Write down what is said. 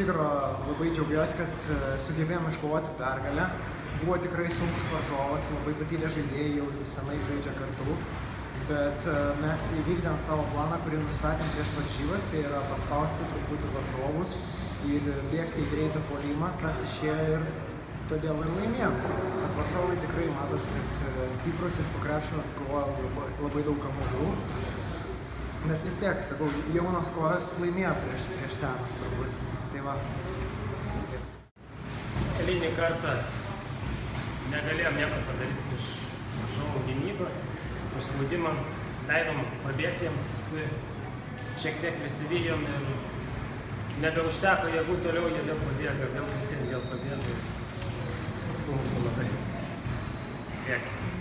tikrųjų labai džiaugiuosi, kad sugebėjome iškovoti pergalę. Buvo tikrai sunkus varžovas, labai patyrę žaidėjai jau senai žaidžia kartu. Bet mes įvykdėm savo planą, kurį nustatėm prieš varžybas, tai yra paspausti truputį varžovus ir bėgti į greitą puolimą. Tas išėjo ir todėl ir laimėjom. Bet varžovai tikrai matosi, kad stiprus ir po krepšio kovojo labai daug kamuolių. Bet vis tiek, sakau, jaunos kojos laimėjo prieš senas turbūt. Tai va. Eilinį kartą negalėjom nieko padaryti prieš varžovų gynybą, prieš spaudimą, leidom pabėgti jiems, paskui šiek tiek prisivijom ir nebeužteko jėgų toliau, jie vėl pabėga, vėl prisijom, vėl pabėga. Sunku labai. Tiek.